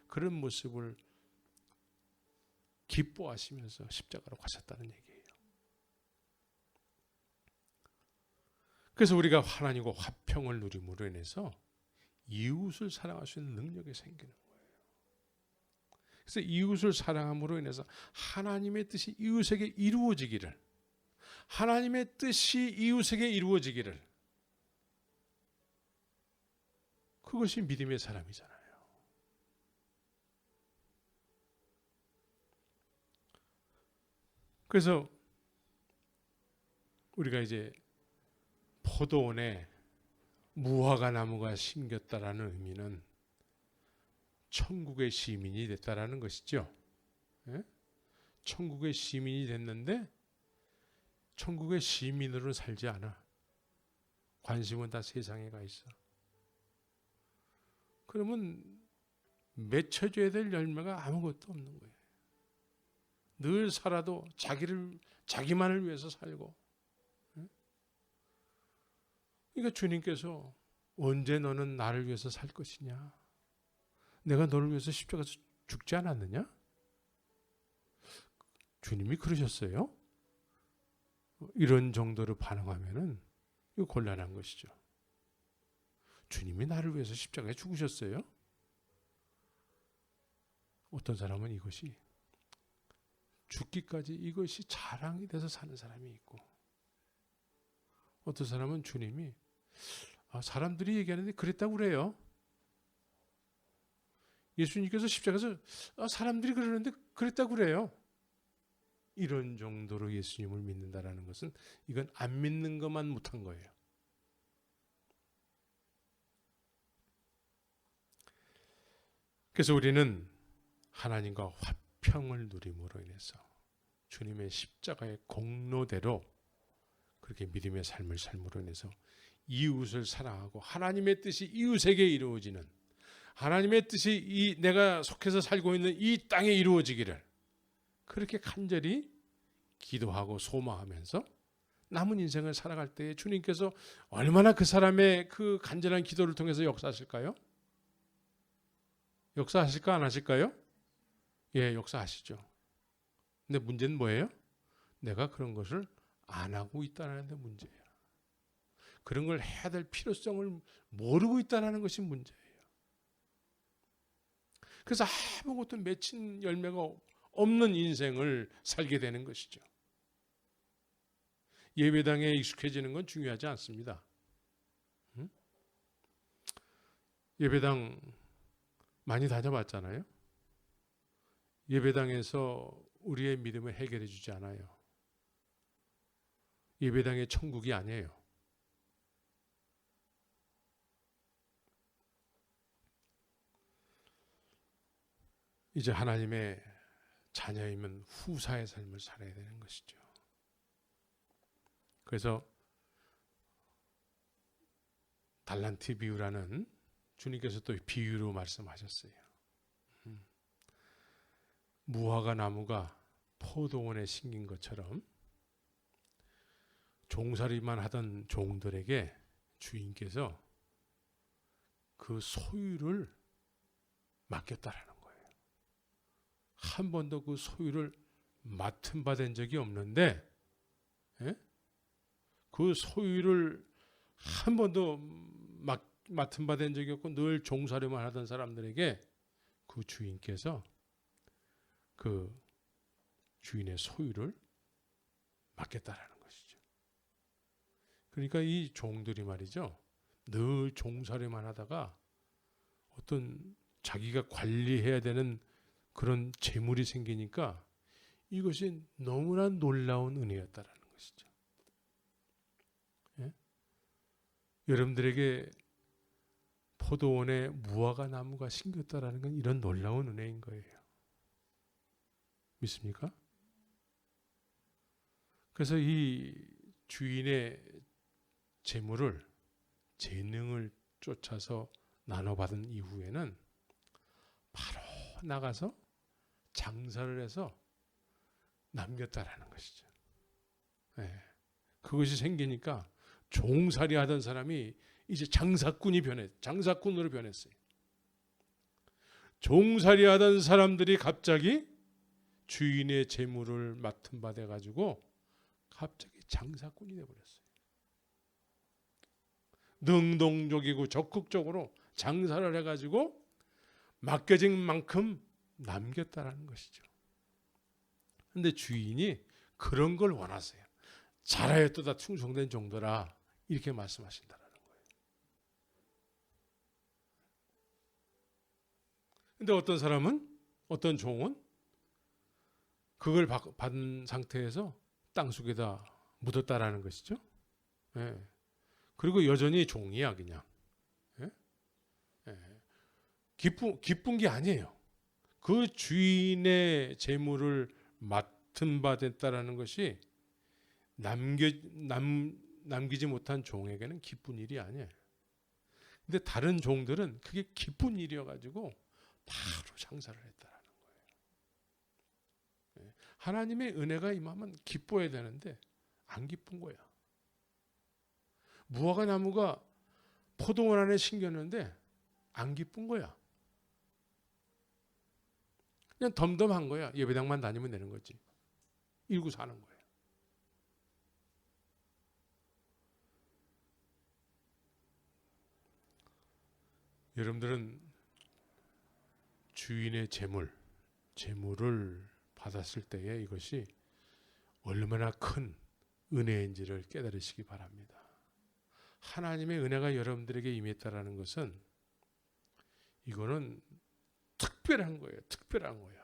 그런 모습을 기뻐하시면서 십자가로 가셨다는 얘기예요. 그래서 우리가 하나님과 화평을 누림으로 인해서 이웃을 사랑할 수 있는 능력이 생기는 거예요. 그래서 이웃을 사랑함으로 인해서 하나님의 뜻이 이웃에게 이루어지기를, 하나님의 뜻이 이웃에게 이루어지기를, 그것이 믿음의 사람이잖아요. 그래서 우리가 이제 포도원에 무화과 나무가 심겼다라는 의미는 천국의 시민이 됐다라는 것이죠. 천국의 시민이 됐는데 천국의 시민으로 살지 않아. 관심은 다 세상에 가 있어. 그러면 맺혀줘야 될 열매가 아무것도 없는 거예요. 늘 살아도 자기만을 위해서 살고. 그러니까 주님께서 언제 너는 나를 위해서 살 것이냐? 내가 너를 위해서 십자가에서 죽지 않았느냐? 주님이 그러셨어요? 이런 정도로 반응하면은 이거 곤란한 것이죠. 주님이 나를 위해서 십자가에 죽으셨어요? 어떤 사람은 이것이 죽기까지 이것이 자랑이 돼서 사는 사람이 있고, 어떤 사람은 주님이 사람들이 얘기하는데 그랬다고 그래요. 예수님께서 십자가에서 사람들이 그러는데 그랬다고 그래요. 이런 정도로 예수님을 믿는다라는 것은 이건 안 믿는 것만 못한 거예요. 그래서 우리는 하나님과 화평을 누림으로 인해서 주님의 십자가의 공로대로 그렇게 믿음의 삶을 삶으로 인해서 이웃을 사랑하고 하나님의 뜻이 이웃에게 이루어지는, 하나님의 뜻이 내가 속해서 살고 있는 이 땅에 이루어지기를 그렇게 간절히 기도하고 소망하면서 남은 인생을 살아갈 때 주님께서 얼마나 그 사람의 그 간절한 기도를 통해서 역사하실까요? 역사하실까 안 하실까요? 예, 역사하시죠. 근데 문제는 뭐예요? 내가 그런 것을 안 하고 있다는 데 문제예요. 그런 걸 해야 될 필요성을 모르고 있다는 것이 문제예요. 그래서 아무것도 맺힌 열매가 없는 인생을 살게 되는 것이죠. 예배당에 익숙해지는 건 중요하지 않습니다. 예배당 많이 다녀봤잖아요. 예배당에서 우리의 믿음을 해결해 주지 않아요. 예배당의 천국이 아니에요. 이제 하나님의 자녀이면 후사의 삶을 살아야 되는 것이죠. 그래서 달란트 비유라는 주님께서 또 비유로 말씀하셨어요. 무화과 나무가 포도원에 심긴 것처럼 종살이만 하던 종들에게 주인께서 그 소유를 맡겼다라는 거예요. 한 번도 그 소유를 맡은 바 된 적이 없는데, 그 소유를 한 번도 맡은 바 된 적이 없고 늘 종살이만 하던 사람들에게 그 주인께서 그 주인의 소유를 맡겠다라는 것이죠. 그러니까 이 종들이 말이죠, 늘 종살이만 하다가 어떤 자기가 관리해야 되는 그런 재물이 생기니까 이것이 너무나 놀라운 은혜였다라는 것이죠. 예? 여러분들에게 포도원에 무화과 나무가 심겼다라는 건 이런 놀라운 은혜인 거예요. 믿습니까? 그래서 이 주인의 재물을, 재능을 쫓아서 나눠받은 이후에는 바로 나가서 장사를 해서 남겼다라는 것이죠. 네. 그것이 생기니까 종살이 하던 사람이 이제 장사꾼으로 변했어요. 종살이 하던 사람들이 갑자기 주인의 재물을 맡은 바 돼 가지고 갑자기 장사꾼이 돼 버렸어요. 능동적이고 적극적으로 장사를 해 가지고 맡겨진 만큼 남겼다라는 것이죠. 근데 주인이 그런 걸 원하세요. 잘하였도다 충성된 종들아, 이렇게 말씀하신다라는 거예요. 근데 어떤 종은 그걸 받은 상태에서 땅속에다 묻었다라는 것이죠. 예. 그리고 여전히 종이야, 그냥. 예? 예. 기쁜 게 아니에요. 그 주인의 재물을 맡은 바 됐다라는 것이 남기지 못한 종에게는 기쁜 일이 아니에요. 근데 다른 종들은 그게 기쁜 일이어가지고 바로 장사를 했다라는 거예요. 하나님의 은혜가 임하면 기뻐야 되는데 안 기쁜 거야. 무화과 나무가 포도원 안에 심겼는데 안 기쁜 거야. 그냥 덤덤한 거야. 예배당만 다니면 되는 거지. 이러고 사는 거예요. 여러분들은 주인의 재물을 받았을 때에 이것이 얼마나 큰 은혜인지를 깨달으시기 바랍니다. 하나님의 은혜가 여러분들에게 임했다라는 것은 이거는 특별한 거예요. 특별한 거야.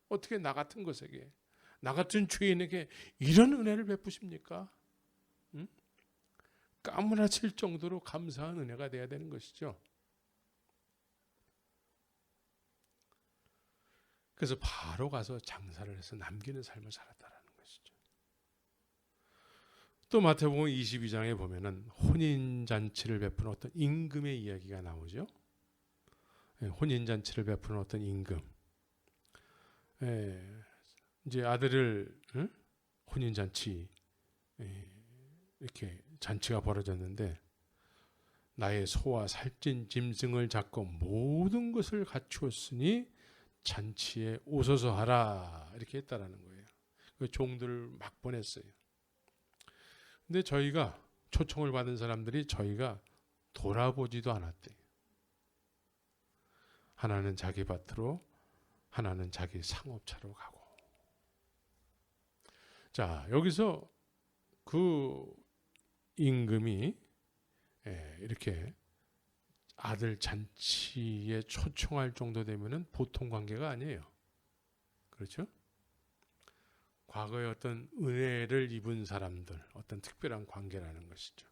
어떻게 나 같은 것에게, 나 같은 죄인에게 이런 은혜를 베푸십니까? 응? 까무라칠 정도로 감사한 은혜가 돼야 되는 것이죠. 그래서 바로 가서 장사를 해서 남기는 삶을 살았다라는 것이죠. 또 마태복음 22장에 보면은 혼인잔치를 베푸는 어떤 임금의 이야기가 나오죠. 혼인잔치를 베푸는 어떤 임금. 이제 아들을 혼인잔치 이렇게 잔치가 벌어졌는데 나의 소와 살찐 짐승을 잡고 모든 것을 갖추었으니 잔치에 오소서 하라 이렇게 했다라는 거예요. 그 종들을 막 보냈어요. 근데 저희가 초청을 받은 사람들이 저희가 돌아보지도 않았대요. 하나는 자기 밭으로, 하나는 자기 상업차로 가고. 자, 여기서 그 임금이 이렇게 아들 잔치에 초청할 정도 되면은 보통 관계가 아니에요. 그렇죠? 과거에 어떤 은혜를 입은 사람들, 어떤 특별한 관계라는 것이죠.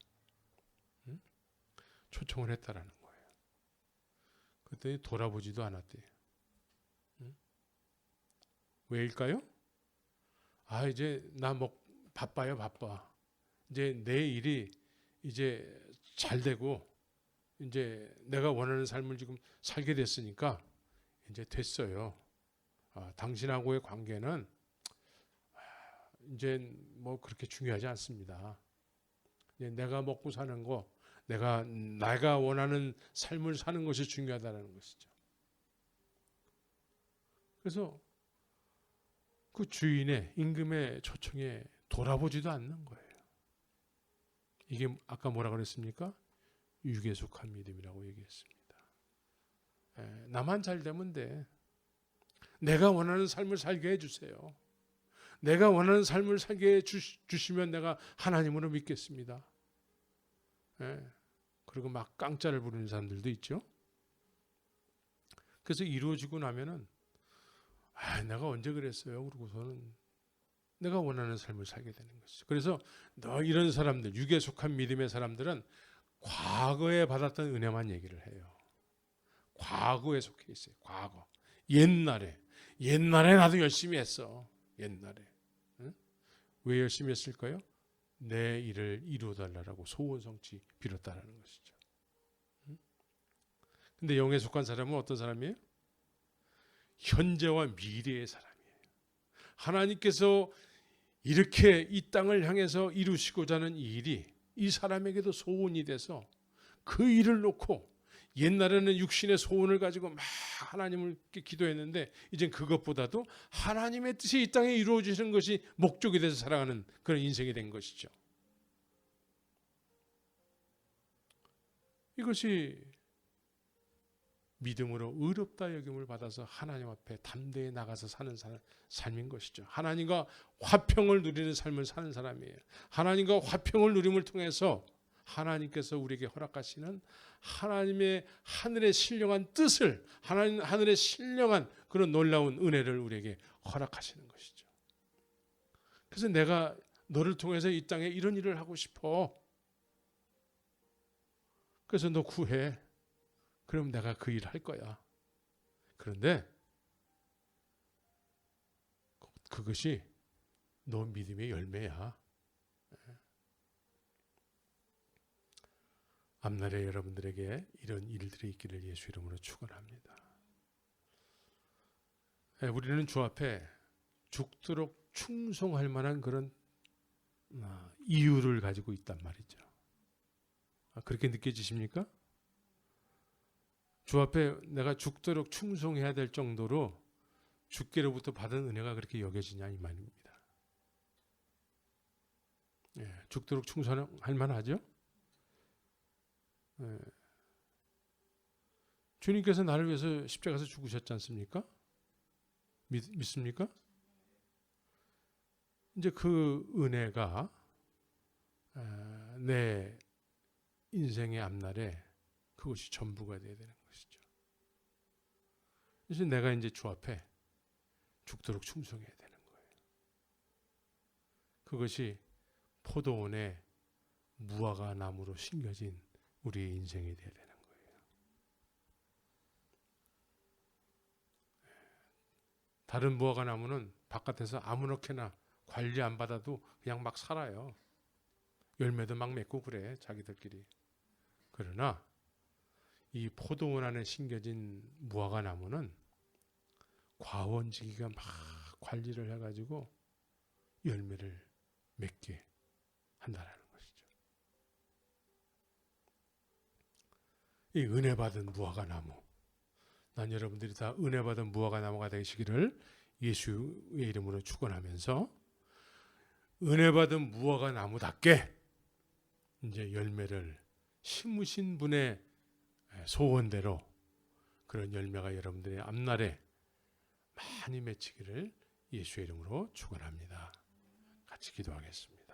초청을 했다라는 거예요. 그랬더니 돌아보지도 않았대요. 왜일까요? 이제 나 바빠요, 바빠. 이제 내 일이 이제 잘 되고 이제 내가 원하는 삶을 지금 살게 됐으니까 이제 됐어요. 당신하고의 관계는 이제 그렇게 중요하지 않습니다. 이제 내가 먹고 사는 거, 내가 원하는 삶을 사는 것이 중요하다는 것이죠. 그래서 그 주인의 임금의 초청에 돌아보지도 않는 거예요. 이게 아까 뭐라 그랬습니까? 육에 속한 믿음이라고 얘기했습니다. 나만 잘 되면 돼. 내가 원하는 삶을 살게 해주세요. 내가 원하는 삶을 살게 해주시면 내가 하나님으로 믿겠습니다. 그리고 막 깡짜를 부르는 사람들도 있죠. 그래서 이루어지고 나면은 내가 언제 그랬어요? 그러고서는 내가 원하는 삶을 살게 되는 것이죠. 그래서 이런 사람들, 육에 속한 믿음의 사람들은 과거에 받았던 은혜만 얘기를 해요. 과거에 속해 있어요. 과거. 옛날에 나도 열심히 했어. 옛날에. 왜 열심히 했을까요? 내 일을 이루어달라고 소원 성취 빌었다라는 것이죠. 근데 영에 속한 사람은 어떤 사람이에요? 현재와 미래의 사람이에요. 하나님께서 이렇게 이 땅을 향해서 이루시고자 하는 이 일이 이 사람에게도 소원이 돼서 그 일을 놓고 옛날에는 육신의 소원을 가지고 막 하나님을 기도했는데 이젠 그것보다도 하나님의 뜻이 이 땅에 이루어지는 것이 목적이 돼서 살아가는 그런 인생이 된 것이죠. 이것이 믿음으로 의롭다 여김을 받아서 하나님 앞에 담대히 나가서 사는 삶인 것이죠. 하나님과 화평을 누리는 삶을 사는 사람이에요. 하나님과 화평을 누림을 통해서 하나님께서 우리에게 허락하시는 하나님의 하늘의 신령한 뜻을, 하늘의 신령한 그런 놀라운 은혜를 우리에게 허락하시는 것이죠. 그래서 내가 너를 통해서 이 땅에 이런 일을 하고 싶어. 그래서 너 구해. 그럼 내가 그 일을 할 거야. 그런데 그것이 너 믿음의 열매야. 앞날에 여러분들에게 이런 일들이 있기를 예수 이름으로 축원합니다. 우리는 주 앞에 죽도록 충성할 만한 그런 이유를 가지고 있단 말이죠. 그렇게 느껴지십니까? 주 앞에 내가 죽도록 충성해야 될 정도로 주께로부터 받은 은혜가 그렇게 여겨지냐 이 말입니다. 죽도록 충성할 만하죠? 주님께서 나를 위해서 십자가에서 죽으셨지 않습니까? 믿습니까? 이제 그 은혜가 내 인생의 앞날에 그것이 전부가 되어야 되는 것이죠. 그래서 내가 이제 주 앞에 죽도록 충성해야 되는 거예요. 그것이 포도원의 무화과 나무로 심겨진 우리의 인생이 되어야 되는 거예요. 다른 무화과 나무는 바깥에서 아무렇게나 관리 안 받아도 그냥 막 살아요. 열매도 막 맺고 그래, 자기들끼리. 그러나 이 포도원 안에 심겨진 무화과 나무는 과원지기가 막 관리를 해가지고 열매를 맺게 한다라는 것이죠. 이 은혜 받은 무화과 나무, 난 여러분들이 다 은혜 받은 무화과 나무가 되시기를 예수의 이름으로 축원하면서 은혜 받은 무화과 나무답게 이제 열매를 심으신 분의 소원대로 그런 열매가 여러분들의 앞날에 많이 맺히기를 예수의 이름으로 축원합니다. 같이 기도하겠습니다.